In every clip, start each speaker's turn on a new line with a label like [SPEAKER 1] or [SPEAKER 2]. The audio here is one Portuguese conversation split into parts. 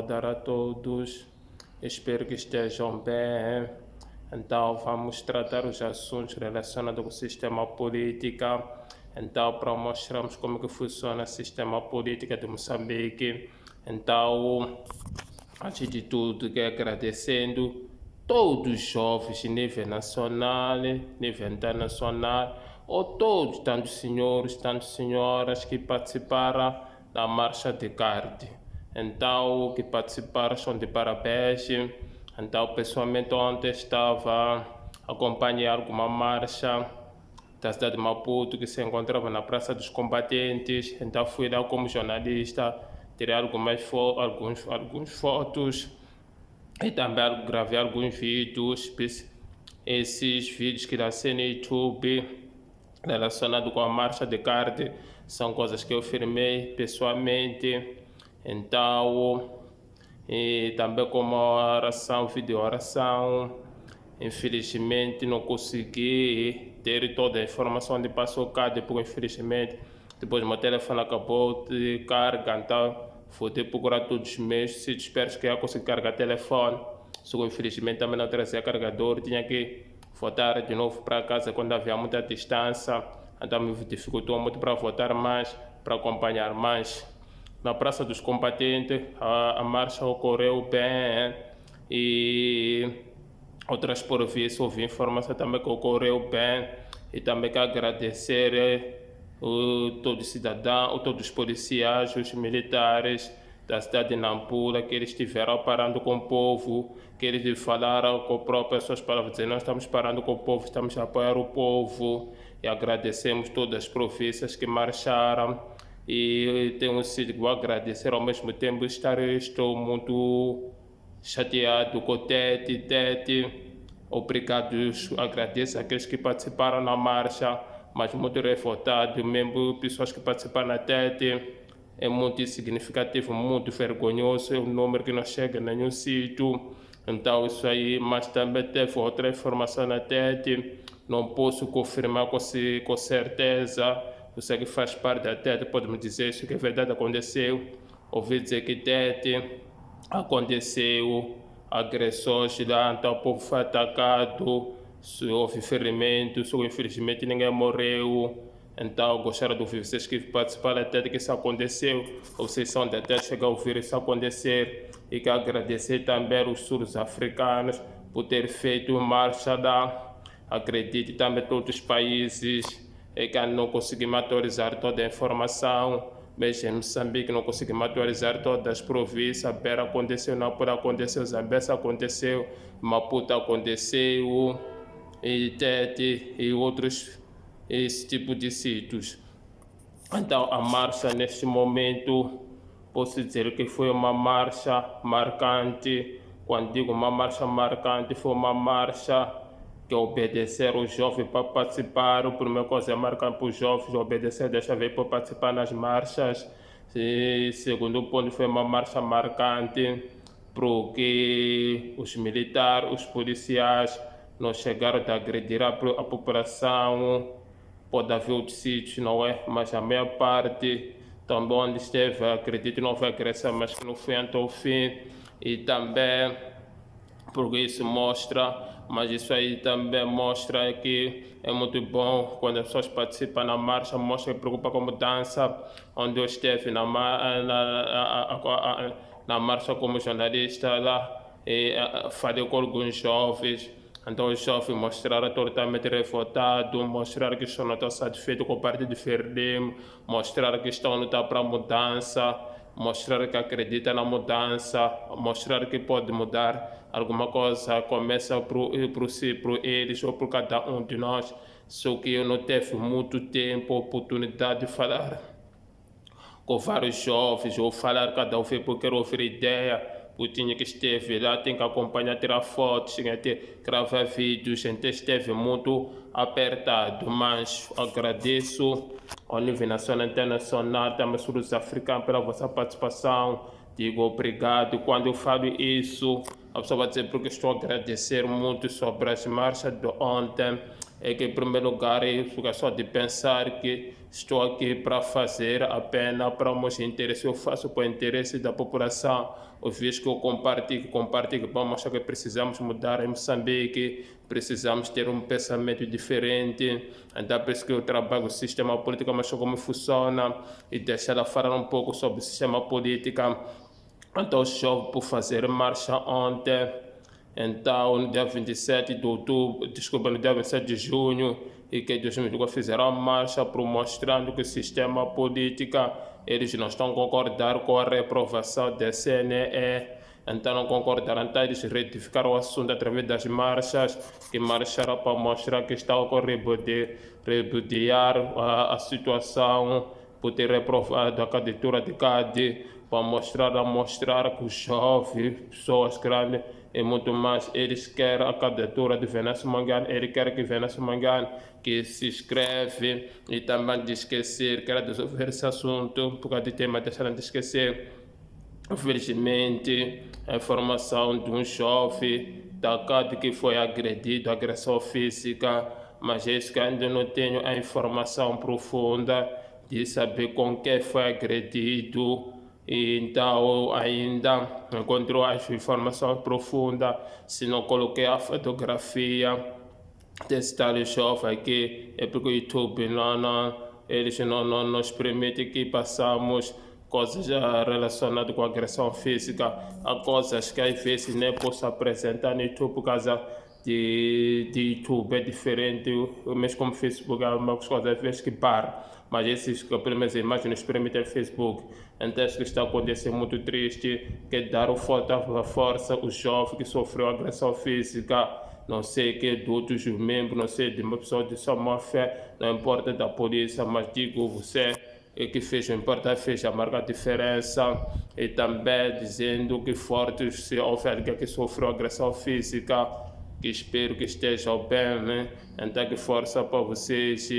[SPEAKER 1] saudar a todos. Espero que estejam bem. Então, vamos tratar os assuntos relacionados com o sistema político. Então, para mostrarmos como que funciona o sistema político de Moçambique. Então, antes de tudo, quero agradecendo todos os jovens, nível nacional, nível internacional, ou todos, tanto senhores, tanto senhoras que participaram da Marcha de Card. Então, que participaram são de parabéns. Então, pessoalmente, ontem estava a acompanhar uma marcha da cidade de Maputo que se encontrava na Praça dos Combatentes. Então, fui lá como jornalista, tirei alguns fotos e também gravei alguns vídeos. Esses vídeos que lancei no YouTube relacionados com a marcha de Card são coisas que eu filmei pessoalmente. Então, e também como a oração, vídeo oração, infelizmente não consegui ter toda a informação de passou cá, depois infelizmente, depois meu telefone acabou de carga, então vou ter que procurar todos os meios, se espero que eu consiga carregar telefone, só infelizmente também não trazia carregador, tinha que voltar de novo para casa quando havia muita distância, então me dificultou muito para voltar mais, para acompanhar mais. Na Praça dos Combatentes, a marcha ocorreu bem e outras por vezes ouvi informação também que ocorreu bem e também quero agradecer todos os cidadãos, todos os policiais, os militares da cidade de Nampula, que eles estiveram parando com o povo, que eles falaram com próprias suas palavras, dizer, nós estamos parando com o povo, estamos a apoiar o povo e agradecemos todas as províncias que marcharam. E tenho sido agradecer ao mesmo tempo, estou muito chateado com o Tete. Obrigado, agradeço àqueles que participaram na marcha, mas muito revoltado, mesmo pessoas que participaram na Tete. É muito significativo, muito vergonhoso, é um número que não chega em nenhum sítio. Então isso aí, mas também teve outra informação na Tete, não posso confirmar com certeza. Você que faz parte da Tete pode me dizer isso que é verdade, aconteceu. Ouvi dizer que Tete aconteceu agressões lá, então o povo foi atacado, houve ferimentos, infelizmente ninguém morreu. Então gostaria de ouvir vocês que participaram da Tete que isso aconteceu, vocês são da Tete, chega a ouvir isso acontecer. E quero agradecer também os sul africanos por ter feito marcha lá. Acredite também todos os países que não conseguimos atualizar toda a informação, mesmo em Moçambique não conseguimos atualizar todas as províncias, Beira aconteceu, Nampula aconteceu, Zambésia aconteceu, Maputo aconteceu, e Tete e outros, esse tipo de sítios. Então a marcha neste momento, posso dizer que foi uma marcha marcante. Quando digo uma marcha marcante, foi uma marcha que obedeceram os jovens para participar. A primeira coisa é marcar para os jovens, obedecer, deixa ver para participar nas marchas. E segundo ponto, foi uma marcha marcante porque os militares, os policiais não chegaram a agredir a população. Pode haver outros sítios, não é? Mas a maior parte também onde esteve, acredito, não foi agressão, mas que não foi até o fim. E também, porque isso mostra, mas isso aí também mostra que é muito bom quando as pessoas participam na marcha, mostra que preocupa com mudança. Onde eu esteve na marcha como jornalista lá, e falei com alguns jovens. Então os jovens mostraram totalmente revoltados, mostraram que estão não estão satisfeitos com o partido de Frelimo, mostraram que estão a lutar para a mudança, mostraram que acreditam na mudança, mostraram que pode mudar alguma coisa, começa por eles ou por cada um de nós. Só que eu não tive muito tempo, oportunidade de falar com vários jovens, ou falar cada um porque quero ouvir ideia. Eu tinha que esteve lá, tem que acompanhar, tirar fotos, tinha que gravar vídeos, então esteve muito apertado, mas agradeço ao nível nacional e internacional, também sul africanos pela vossa participação, digo obrigado. Quando eu falo isso, a pessoa vai dizer porque estou a agradecer muito sobre as marchas de ontem. É que, em primeiro lugar, eu fico só de pensar que estou aqui para fazer apenas para o meu interesse, eu faço para o interesse da população. Os vídeos que eu compartilho para mostrar que precisamos mudar em Moçambique, precisamos ter um pensamento diferente. Então, por isso que eu trabalho o sistema político, mas como funciona e deixar ela falar um pouco sobre o sistema político. Então, chove por fazer marcha ontem. Então, no dia 27 de outubro, desculpa, no dia 27 de junho, e que 2024 fizeram a marcha mostrando que o sistema político, eles não estão a concordar com a reprovação da CNE, então não concordaram, então eles retificaram o assunto através das marchas, que marcharam para mostrar que estão a repudiar a situação por ter reprovado a candidatura de Cade, para mostrar que os jovens, pessoas grandes e muito mais, eles querem a candidatura de Venâncio Mondlane, ele quer que Venâncio Mondlane que se inscreve e também de esquecer, quer resolver esse assunto, por causa de tema, deixaram de esquecer, infelizmente, a informação de um jovem da CAD que foi agredido, agressão física, mas é isso que ainda não tenho a informação profunda de saber com quem foi agredido. Então, ainda não encontrou a informação profunda, se não coloquei a fotografia desse tal jovem aqui, é porque o YouTube eles não nos permite que passamos coisas relacionadas com agressão física, há coisas que às vezes nem posso apresentar no YouTube por causa de YouTube é diferente, mesmo como Facebook, há algumas coisas às vezes que param, mas esses primeiras imagens permitem Facebook. Então isso que está acontecendo muito triste, que é dar o foto à força, o jovem que sofreu agressão física, não sei que de outros membros, não sei de uma pessoa de sua má fé, não importa da polícia, mas digo você que fez, não importa, fez a marca diferença, e também dizendo que forte se houve alguém que sofreu agressão física, que espero que estejam bem, né? Então que força para vocês,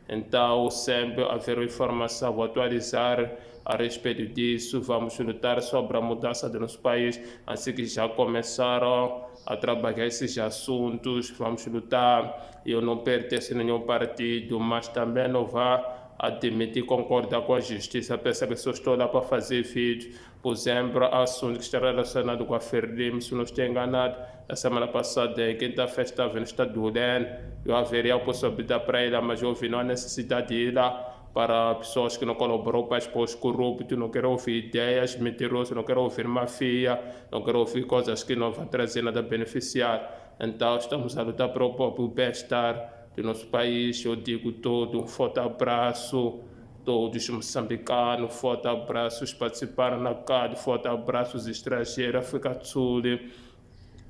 [SPEAKER 1] então sempre haver informação, vou atualizar a respeito disso, vamos lutar sobre a mudança do nosso país, assim que já começaram a trabalhar esses assuntos, vamos lutar, eu não pertenço a nenhum partido, mas também não vá admitir concordar com a justiça, pensa que só estou lá para fazer vídeos, por exemplo, assunto que está relacionado com a Ferdim, se não estou enganado, na semana passada, em quinta-feira, estava no estado do Len, eu haveria a possibilidade para ir lá, mas eu vi não há necessidade de ir lá para pessoas que não colaboram para expor os corruptos, não quero ouvir ideias mentirosas, não quero ouvir mafia, não quero ouvir coisas que não vão trazer nada a beneficiar. Então, estamos a lutar para o próprio bem-estar do nosso país. Eu digo todo, um forte abraço, todos os moçambicanos, forte abraço, os participaram na CAD, forte abraço os estrangeiros, África do Sul,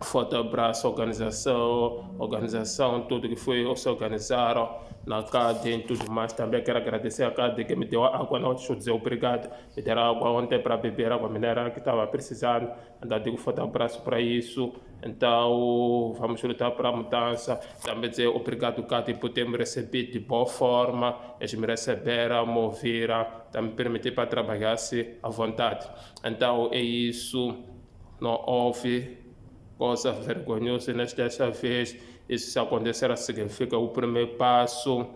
[SPEAKER 1] forte abraço à organização, tudo que foi, se organizaram na CAD e tudo mais. Também quero agradecer a CAD que me deu água, não deixa eu dizer obrigado, me deram água ontem para beber, água mineral que estava precisando, então digo forte abraço para isso. Então vamos lutar para a mudança, também dizer obrigado CAD por ter me recebido de boa forma, eles me receberam, me ouviram, também me permitiram para trabalhar à vontade. Então é isso, não houve coisa vergonhosa desta vez. Isso se acontecer significa o primeiro passo,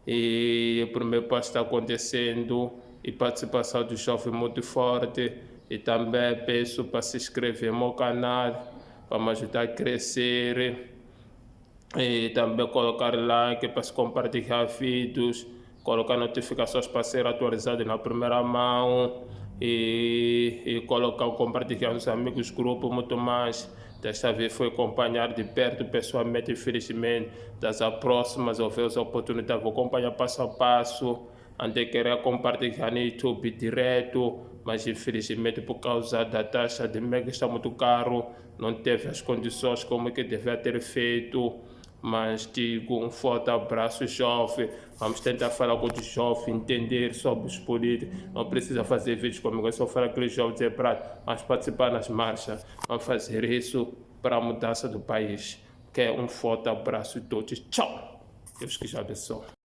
[SPEAKER 1] e o primeiro passo está acontecendo, e participação do jovem muito forte. E também peço para se inscrever no meu canal, para me ajudar a crescer, e também colocar like para se compartilhar vídeos, colocar notificações para ser atualizado na primeira mão, e colocar, compartilhar nos amigos, grupos, muito mais. Desta vez foi acompanhar de perto, pessoalmente, infelizmente, das próximas, houver as oportunidades, vou acompanhar passo a passo, antes de querer compartilhar no YouTube direto, mas infelizmente por causa da taxa de mega está muito caro, não teve as condições como que devia ter feito. Mas digo, um forte abraço, jovem. Vamos tentar falar com os jovens, entender sobre os políticos. Não precisa fazer vídeos comigo, é só falar com os jovens, dizer para mas participar nas marchas. Vamos fazer isso para a mudança do país. Um forte abraço a todos. Tchau. Deus que já abençoe.